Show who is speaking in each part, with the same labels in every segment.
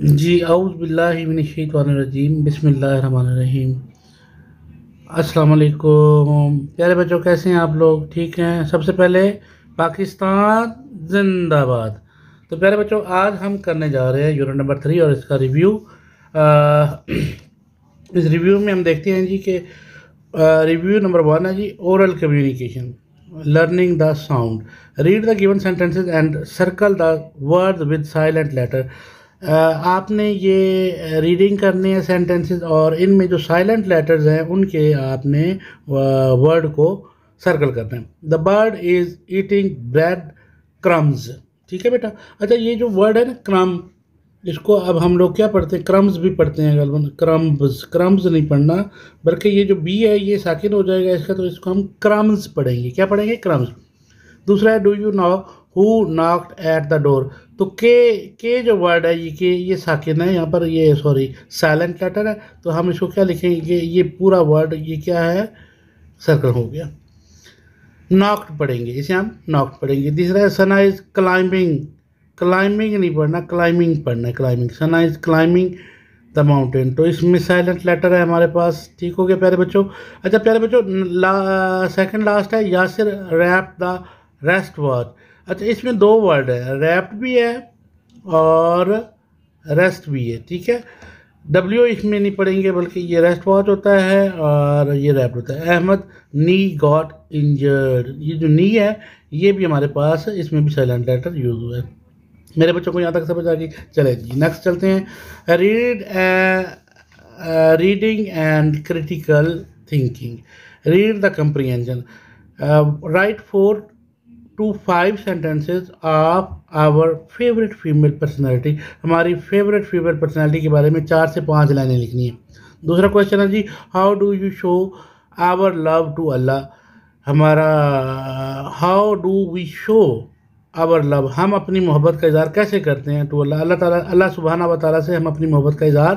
Speaker 1: जी औज़ु बिल्लाहि मिनश्शैतानिर्रजीम बिस्मिल्लाहिर्रहमानिर्रहीम। अस्सलाम वालेकुम प्यारे बच्चों, कैसे हैं आप लोग? ठीक हैं? सबसे पहले पाकिस्तान जिंदाबाद। तो प्यारे बच्चों, आज हम करने जा रहे हैं यूनिट नंबर 3 और इसका रिव्यू। इस रिव्यू में हम देखते हैं जी कि रिव्यू नंबर 1 है जी, oral communication, learning the sound. Read the given sentences and circle the word with silent letter. आपने ये रीडिंग करनी है सेंटेंसेस, और इनमें जो साइलेंट लेटर्स हैं उनके आपने वर्ड को सर्कल करना है। The bird is eating bread crumbs. ठीक है बेटा। अच्छा, ये जो वर्ड है ना क्रम, इसको अब हम लोग क्या पढ़ते हैं? क्रम्स भी पढ़ते हैं गलबन। क्रम्स क्रम्स नहीं पढ़ना, बल्कि ये जो बी है ये साकिन हो जाएगा इसका, तो इसको हम क्रम्स पढ़ेंगे। क्या पढ़ेंगे? क्रम्स। दूसरा है, do you know who knocked at the door. तो के जो वर्ड है ये साकिन है यहाँ पर, ये सॉरी साइलेंट लेटर है, तो हम इसको क्या लिखेंगे? ये पूरा वर्ड ये क्या है? सर्कल हो गया। नॉक्ड पढ़ेंगे, इसे हम नॉक्ड पढ़ेंगे। तीसरा है, सना इज क्लाइंबिंग। क्लाइंबिंग नहीं पढ़ना, क्लाइंबिंग पढ़ना है, climbing. Sana is climbing the mountain, तो इसमें साइलेंट लेटर है हमारे पास। ठीक हो गया प्यारे बच्चों। अच्छा प्यारे बच्चों, सेकंड लास्ट है, Yasir wrap the rest watch. अच्छा, इसमें दो वर्ड है, रैप्ट भी है और रेस्ट भी है। ठीक है। डब्ल्यू इसमें नहीं पढ़ेंगे, बल्कि ये रेस्ट वॉच होता है और ये रैप्ट होता है। अहमद नी गॉट इंजर्ड, ये जो नी है ये भी हमारे पास है, इसमें भी साइलेंट लेटर यूज हुआ है। मेरे बच्चों को यहाँ तक समझ आ गई? चले जी नेक्स्ट चलते हैं। Reading and critical thinking. Read the comprehension. Right 4 to 5 sentences of our favorite female personality। हमारी फेवरेट फीमेल पर्सनैलिटी के बारे में 4 से 5 लाइनें लिखनी है। दूसरा क्वेश्चन है जी, how do you show our love to Allah. हमारा how do we show our love, हम अपनी मोहब्बत का इज़हार कैसे करते हैं टू अल्लाह, अल्लाह ताला, अल्लाह सुबहाना व तआला से हम अपनी मोहब्बत का इज़हार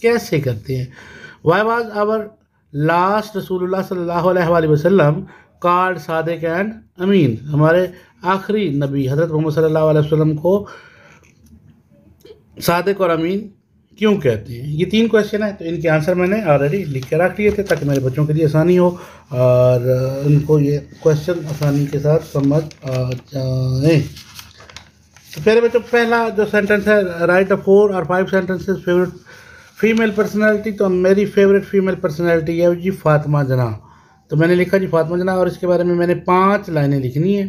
Speaker 1: कैसे करते हैं। वाई वाज आवर लास्ट रसूलुल्लाह सल्लल्लाहु अलैहि वसल्लम कॉल्ड सादिक एंड अमीन। हमारे आखिरी नबी हज़रत मोहम्मद सल्लल्लाहु अलैहि वसल्लम को सादिक और अमीन क्यों कहते हैं? ये 3 क्वेश्चन है, तो इनके आंसर मैंने ऑलरेडी लिख के रख लिए थे ताकि मेरे बच्चों के लिए आसानी हो और उनको ये क्वेश्चन आसानी के साथ समझ आ जाए। तो पहले बच्चों, पहला जो सेंटेंस है, राइट 4 और 5 सेंटेंसेस फेवरेट फीमेल पर्सनैलिटी। तो मेरी फेवरेट फीमेल पर्सनैलिटी है जी फातिमा जना। तो मैंने लिखा जी फातिमा जना, और इसके बारे में मैंने 5 लाइनें लिखनी है।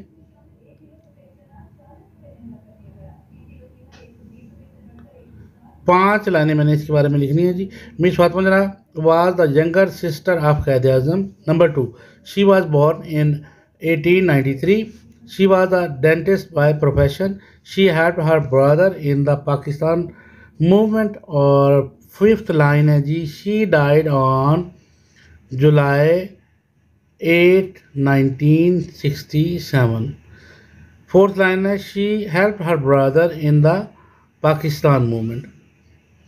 Speaker 1: 5 लाइनें मैंने इसके बारे में लिखनी है जी। Miss Fatima Jinnah was the younger sister of Quaid Azam. Number 2, she was born in 1893। She was a dentist by profession. She helped her brother in the Pakistan movement. और 5th लाइन है जी, she died on July 8, 1967। 4th line है, she help her brother in the Pakistan movement.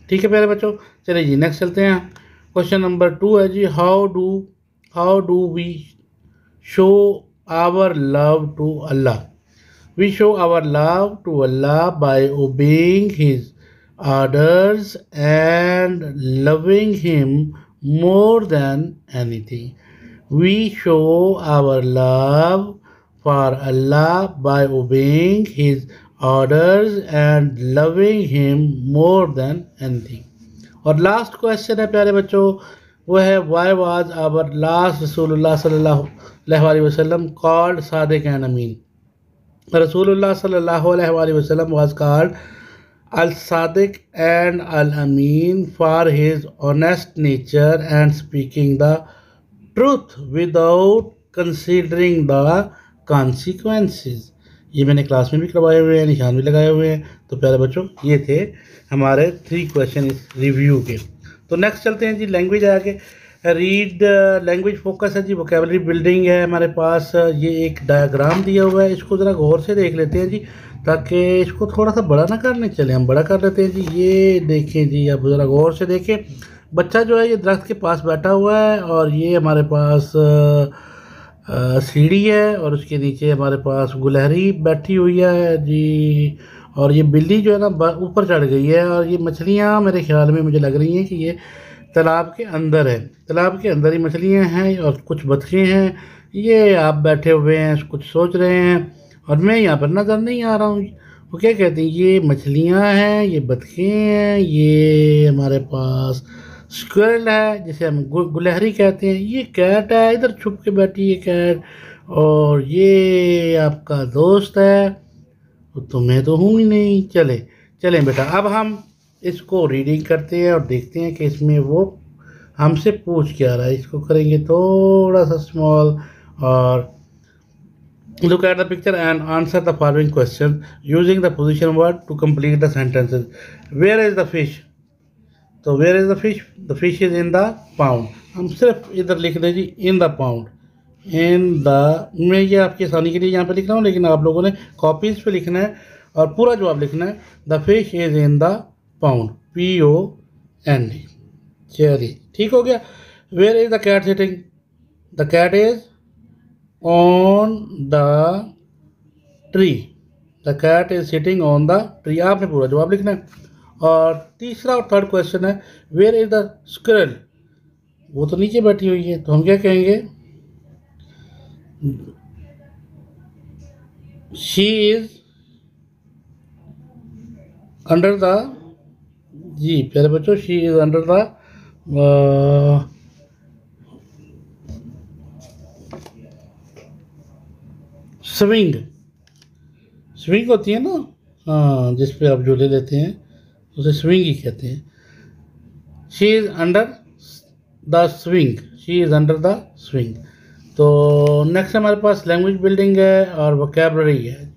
Speaker 1: ठीक है प्यारे बच्चों, चलिए जी next चलते हैं। क्वेश्चन नंबर 2 है जी, how do we show our love to Allah. We show our love to Allah by obeying his orders and loving him more than anything. We show our love for Allah by obeying His orders and loving Him more than anything। और last question है प्यारे बच्चों, वो है, why was our last रसूलुल्लाह सल्लल्लाहु अलैहि वसल्लम कॉल्ड सादिक एंड अमीन। रसूलुल्लाह सल्लल्लाहु अलैहि वसल्लम was called Al Sadiq and Al Amin for his honest nature and speaking the truth without considering the consequences. ये मैंने क्लास में भी करवाए हुए हैं, निशान भी लगाए हुए हैं। तो प्यारे बच्चों, ये थे हमारे 3 क्वेश्चन इस रिव्यू के। तो नेक्स्ट चलते हैं जी लैंग्वेज आगे। रीड लैंग्वेज फोकस है जी, वोकेबलरी बिल्डिंग है हमारे पास। ये एक डायग्राम दिया हुआ है, इसको ज़रा गौर से देख लेते हैं जी, ताकि इसको थोड़ा सा बड़ा ना करने चले, हम बड़ा कर लेते हैं जी। ये देखें जी, अब ज़रा गौर से देखें। बच्चा जो है ये दरख्त के पास बैठा हुआ है, और ये हमारे पास सीढ़ी है, और उसके नीचे हमारे पास गुलहरी बैठी हुई है जी। और ये बिल्ली जो है ना ऊपर चढ़ गई है, और ये मछलियाँ मेरे ख्याल में मुझे लग रही हैं कि ये तालाब के अंदर है, तालाब के अंदर ही मछलियाँ हैं और कुछ बतखें हैं। ये आप बैठे हुए हैं, कुछ सोच रहे हैं, और मैं यहाँ पर नज़र नहीं आ रहा हूँ। वो क्या कहते हैं, ये मछलियाँ हैं, ये बतखें हैं, ये हमारे पास स्क्विरल है जिसे हम गुलहरी कहते हैं, ये कैट है इधर छुप के बैठी है कैट, और ये आपका दोस्त है, तो मैं तो हूँ ही नहीं। चले चलें बेटा, अब हम इसको रीडिंग करते हैं और देखते हैं कि इसमें वो हमसे पूछ क्या रहा है। इसको करेंगे थोड़ा सा स्मॉल, और look at the picture and answer the following question using the position word to complete the sentences. Where is the fish? तो where is the fish? The fish is in the pound. हम सिर्फ इधर लिख दें जी in the pound, in the, मैं ये आपकी आसानी के लिए यहाँ पे लिख रहा हूँ, लेकिन आप लोगों ने कॉपीज़ पे लिखना है और पूरा जवाब लिखना है। The fish is in the pound, POUND। चलिए ठीक हो गया। Where is the cat sitting? The cat is on the tree, the cat is sitting on the tree. आपने पूरा जवाब लिखना है। और तीसरा और थर्ड क्वेश्चन है वेयर इज द स्क्विरल? वो तो नीचे बैठी हुई है, तो हम क्या कहेंगे? शी इज अंडर द, जी प्यारे बच्चों, she is under the swing. Swing होती है ना, हाँ, जिस पे आप झूले लेते हैं उसे स्विंग ही कहते हैं। She is under the swing, she is under the swing. तो नेक्स्ट हमारे पास लैंग्वेज बिल्डिंग है और वोकैबलरी है।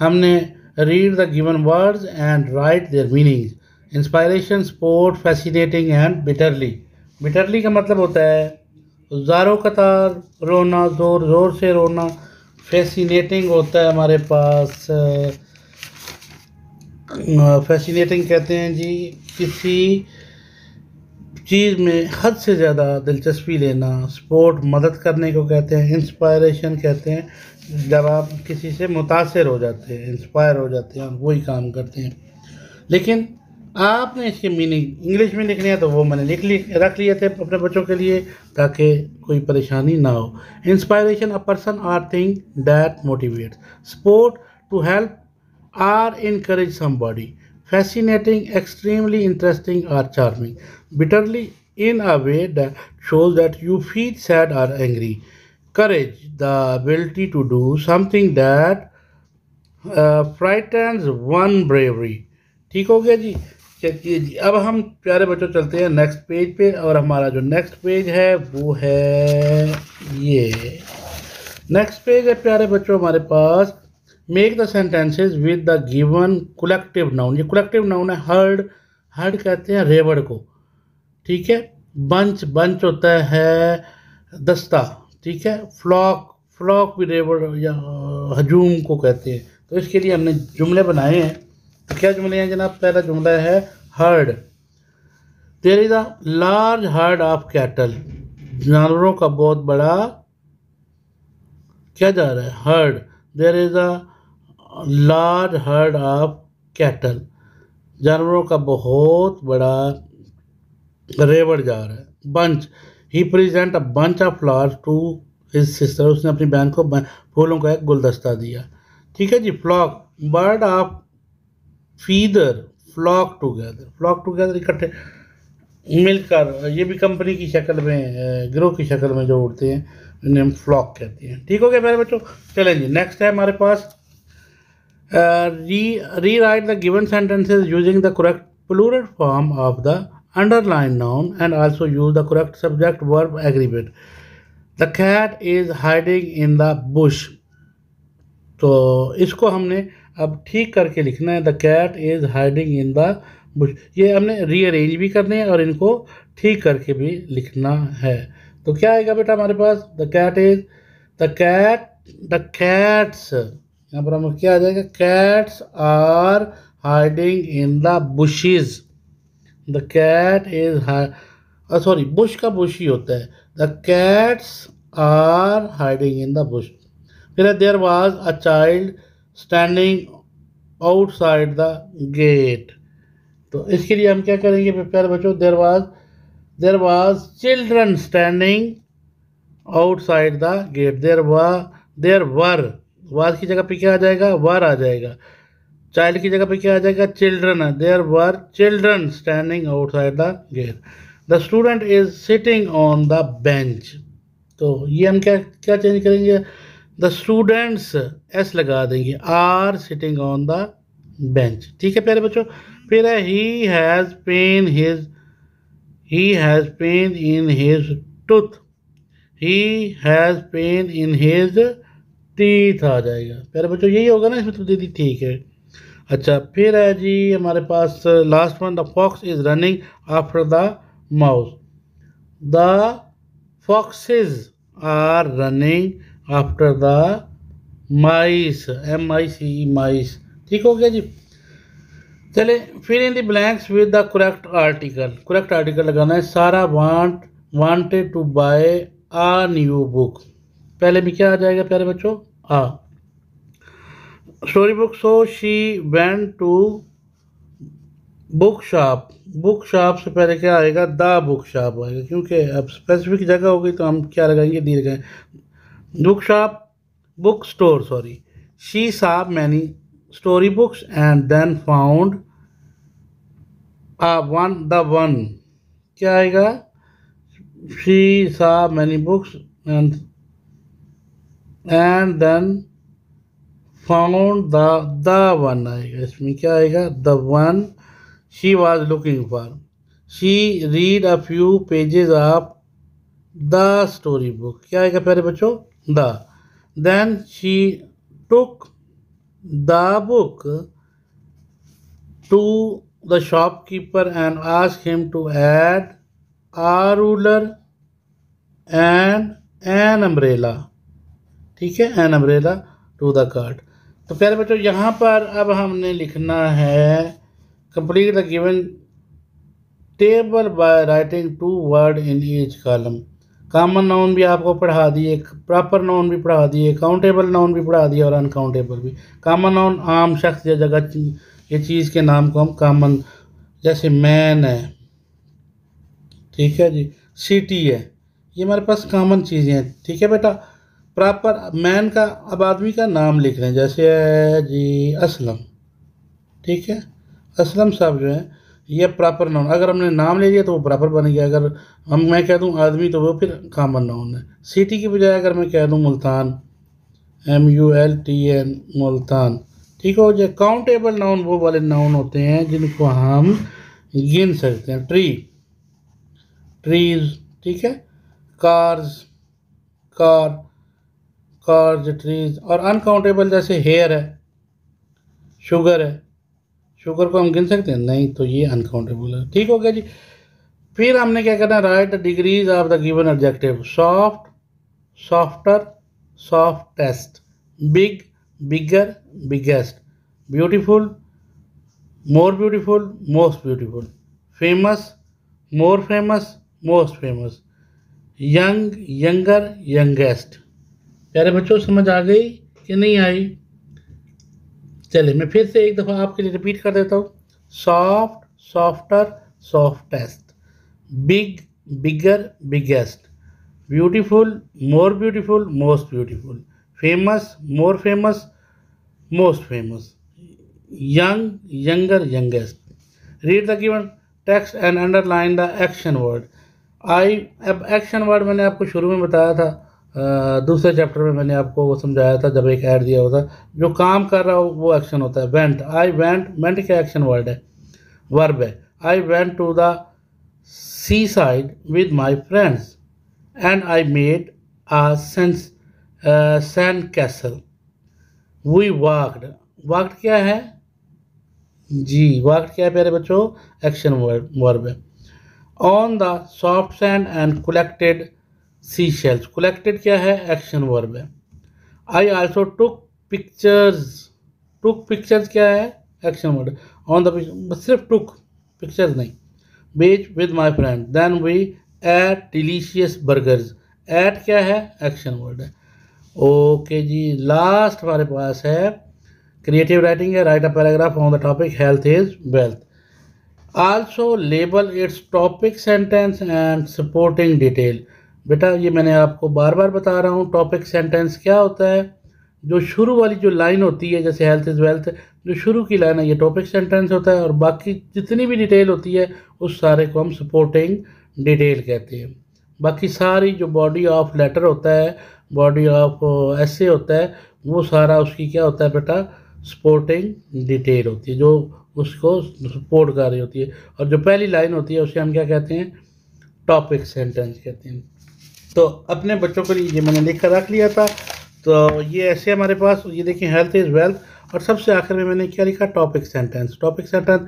Speaker 1: हमने read the given words and right there meanings. Inspiration, sport, fascinating and bitterly. Bitterly का मतलब होता है ज़ारो कतार रोना, ज़ोर ज़ोर से रोना। फैसिनेटिंग होता है हमारे पास, फैसिनेटिंग कहते हैं जी किसी चीज़ में हद से ज़्यादा दिलचस्पी लेना। स्पोर्ट मदद करने को कहते हैं। इंस्पायरेशन कहते हैं जब आप किसी से मुतासिर हो जाते हैं, इंस्पायर हो जाते हैं और वही काम करते हैं। लेकिन आपने इसके मीनिंग इंग्लिश में लिखने हैं तो वो मैंने रख लिए थे अपने बच्चों के लिए ताकि कोई परेशानी ना हो। Inspiration, a person or thing that motivates. Support, to help or encourage somebody. Fascinating, extremely interesting or charming. Bitterly, in a way that shows that you feel sad or angry. Courage, the ability to do something that frightens one bravery. ठीक हो गया जी। चलिए जी, अब हम प्यारे बच्चों चलते हैं नेक्स्ट पेज पे, और हमारा जो नेक्स्ट पेज है वो है ये नेक्स्ट पेज है प्यारे बच्चों हमारे पास। Make the sentences with the given collective noun. ये कलेक्टिव नाउन है हर्ड। हर्ड कहते हैं रेवड़ को, ठीक है। बंच, बंच होता है दस्ता, ठीक है। फ्लॉक, फ्लॉक भी रेवड़ या हजूम को कहते हैं। तो इसके लिए हमने जुमले बनाए हैं। तो क्या जुमले हैं जनाब? पहला जुमला है herd. There is a large herd of cattle. जानवरों का बहुत बड़ा क्या जा रहा है? Herd. There is a large herd of cattle. जानवरों का बहुत बड़ा रेवड़ जा रहा है। Bunch, he present a bunch of flowers to his sister. उसने अपनी बहन को फूलों का एक गुलदस्ता दिया, ठीक है जी। Flock, bird of feather, flock together. Flock together इकट्ठे मिलकर, ये भी कंपनी की शक्ल में, गिरोह की शक्ल में जो उड़ते हैं इन्हें हम फ्लॉक कहते हैं। ठीक हो गया मेरे बच्चों। चलें जी, नेक्स्ट है हमारे पास rewrite the given sentences using the correct plural form of the underlined noun and also use the correct subject verb aggregate. The cat is hiding in the bush. तो इसको हमने अब ठीक करके लिखना है। The cat is hiding in the bush. ये हमने रीअरेंज भी करने हैं और इनको ठीक करके भी लिखना है। तो क्या आएगा बेटा हमारे पास? The cat is, the cats, यहाँ पर हमें क्या आ जाएगा? Cats are hiding in the bushes. The cat is sorry, bush का बुश ही होता है। The cats are hiding in the bush. फिर there was a child standing outside the gate. तो इसके लिए हम क्या करेंगे प्यारे बच्चों, there was children standing outside the gate. There were, was की जगह पे क्या आ जाएगा, वर आ जाएगा। चाइल्ड की जगह पे क्या आ जाएगा, चिल्ड्रन है। There were children standing outside the gate. The student is sitting on the bench. तो ये हम क्या क्या चेंज करेंगे, द स्टूडेंट्स एस लगा देंगे, are sitting on the bench. ठीक है प्यारे बच्चों। फिर है he has pain in his tooth, he has pain in his teeth आ जाएगा। प्यारे बच्चों यही होगा ना इसमें, तो दीदी ठीक है। अच्छा फिर है जी हमारे पास last one, the fox is running after the mouse. The foxes are running after the mice, MICE mice. ठीक हो गया जी। चले फिर in the blanks with the correct article लगाना है। Sara wanted to buy a new book. पहले भी क्या आ जाएगा प्यारे बच्चों, a. Story book, so she went to book shop से पहले क्या आएगा, द बुक शॉप आएगा, क्योंकि अब स्पेसिफिक जगह होगी तो हम क्या लगाएंगे, दी लगाएंगे। Book shop, book store sorry. She saw many story books and then found the one, क्या आएगा, she saw many books and then found the one आएगा। इसमें क्या आएगा, the one she was looking for. She read a few pages of the story book, क्या आएगा प्यारे बच्चों, the. Then she took the book to the shopkeeper and asked him to add a ruler and an umbrella। ठीक है, an umbrella to the cart। तो प्यारे बच्चों यहाँ पर अब हमने लिखना है complete the given table by writing 2 word in each column. Common noun भी आपको पढ़ा दिए, प्रॉपर नाउन भी पढ़ा दिए, काउंटेबल नाउन भी पढ़ा दिए और अनकाउंटेबल भी। कॉमन नाउन आम शख्स या जगह ये चीज़ के नाम को हम कॉमन, जैसे मैन है, ठीक है जी, सिटी है, ये हमारे पास कॉमन चीज़ें हैं। ठीक है बेटा। प्रॉपर मैन का अब आदमी का नाम लिख रहे हैं, जैसे है जी असलम। ठीक है, असलम साहब जो है ये प्रॉपर नाउन, अगर हमने नाम ले लिया तो वो प्रॉपर बन गया। अगर मैं कह दूं आदमी तो वो फिर कॉमन नाउन है। सिटी की बजाय अगर मैं कह दूं मुल्तान, MULTAN मुल्तान, ठीक हो जाए। काउंटेबल नाउन वो वाले नाउन होते हैं जिनको हम गिन सकते हैं। ट्रीज, ठीक है, कार्स ट्रीज। और अनकाउंटेबल जैसे हेयर है, शुगर है, शुगर को हम गिन सकते हैं नहीं, तो ये अनकाउंटेबल है। ठीक हो गया जी। फिर हमने क्या करना है, right the degrees of the given adjective. Soft, softer, softest. Big, bigger, biggest. Beautiful, more beautiful, most beautiful. Famous, more famous, most famous. Young, younger, youngest. प्यारे बच्चों समझ आ गई कि नहीं आई? चलिए मैं फिर से एक दफ़ा आपके लिए रिपीट कर देता हूँ। Soft, softer, softest. Big, bigger, biggest. Beautiful, more beautiful, most beautiful. Famous, more famous, most famous. Young, younger, youngest. Read the given text and underline the action word. अब एक्शन वर्ड मैंने आपको शुरू में बताया था, दूसरे चैप्टर में मैंने आपको वो समझाया था जब एक ऐड दिया होता, जो काम कर रहा हो वो एक्शन होता है। वेंट, आई वेंट क्या एक्शन वर्ड है, वर्ब है। I went to the seaside with my friends and I made a sand castle. We walked क्या है जी, वॉक्ड क्या है प्यारे बच्चों, एक्शन वर्ब है। On the soft sand and collected seashells. Collected क्या है, एक्शन वर्ब है। आई ऑल्सो टुक पिक्चर्स क्या है, एक्शन वर्ड। ऑन द सिर्फ टुक, पिक्चर्स नहीं। Beach with my friend, then we ate delicious burgers. Ate क्या है, action word है। ओके जी, लास्ट हमारे पास है क्रिएटिव राइटिंग है, write a paragraph on the topic health is wealth. Also label its topic sentence and supporting detail. बेटा ये मैंने आपको बार बार बता रहा हूँ, टॉपिक सेंटेंस क्या होता है, जो शुरू वाली जो लाइन होती है, जैसे हेल्थ इज़ वेल्थ, जो शुरू की लाइन है ये टॉपिक सेंटेंस होता है, और बाकी जितनी भी डिटेल होती है उस सारे को हम सपोर्टिंग डिटेल कहते हैं। बाकी सारी जो बॉडी ऑफ लेटर होता है, बॉडी ऑफ ऐसे होता है, वो सारा उसकी क्या होता है बेटा, सपोर्टिंग डिटेल होती है, जो उसको सपोर्ट कर रही होती है। और जो पहली लाइन होती है उसे हम क्या कहते हैं, टॉपिक सेंटेंस कहते हैं। तो अपने बच्चों के लिए ये मैंने लिख कर रख लिया था। तो ये ऐसे हमारे पास, ये देखिए हेल्थ इज़ वेल्थ, और सबसे आखिर में मैंने क्या लिखा, topic sentence. Topic sentence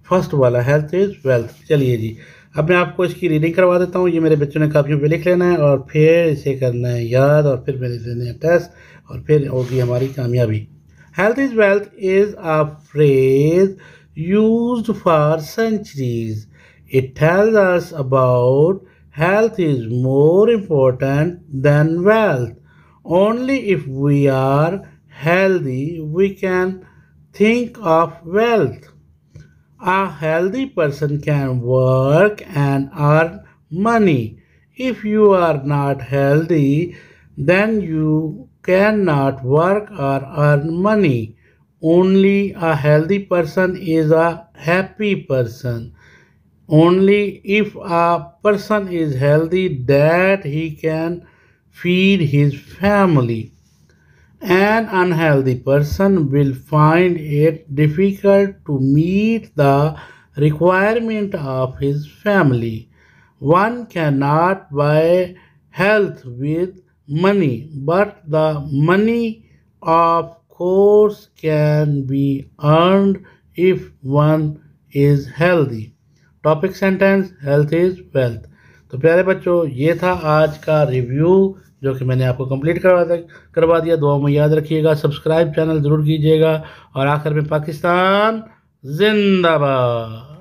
Speaker 1: first वाला हेल्थ इज़ वेल्थ। चलिए जी, अब मैं आपको इसकी रीडिंग करवा देता हूँ। ये मेरे बच्चों ने कापियों पे लिख लेना है और फिर इसे करना है याद, और फिर मेरे देने हैं टेस्ट, और फिर होगी हमारी कामयाबी। Health is wealth is a phrase used for centuries. It tells us about health is more important than wealth. Only if we are healthy, we can think of wealth. A healthy person can work and earn money. If you are not healthy, then you cannot work or earn money. Only a healthy person is a happy person. Only if a person is healthy that he can feed his family. An unhealthy person will find it difficult to meet the requirement of his family. One cannot buy health with money, but the money of course can be earned if one is healthy. Topic sentence health is wealth. तो प्यारे बच्चों, ये था आज का review जो कि मैंने आपको कंप्लीट करवा दिया। दुआ में याद रखिएगा, सब्सक्राइब चैनल ज़रूर कीजिएगा, और आखिर में पाकिस्तान जिंदाबाद।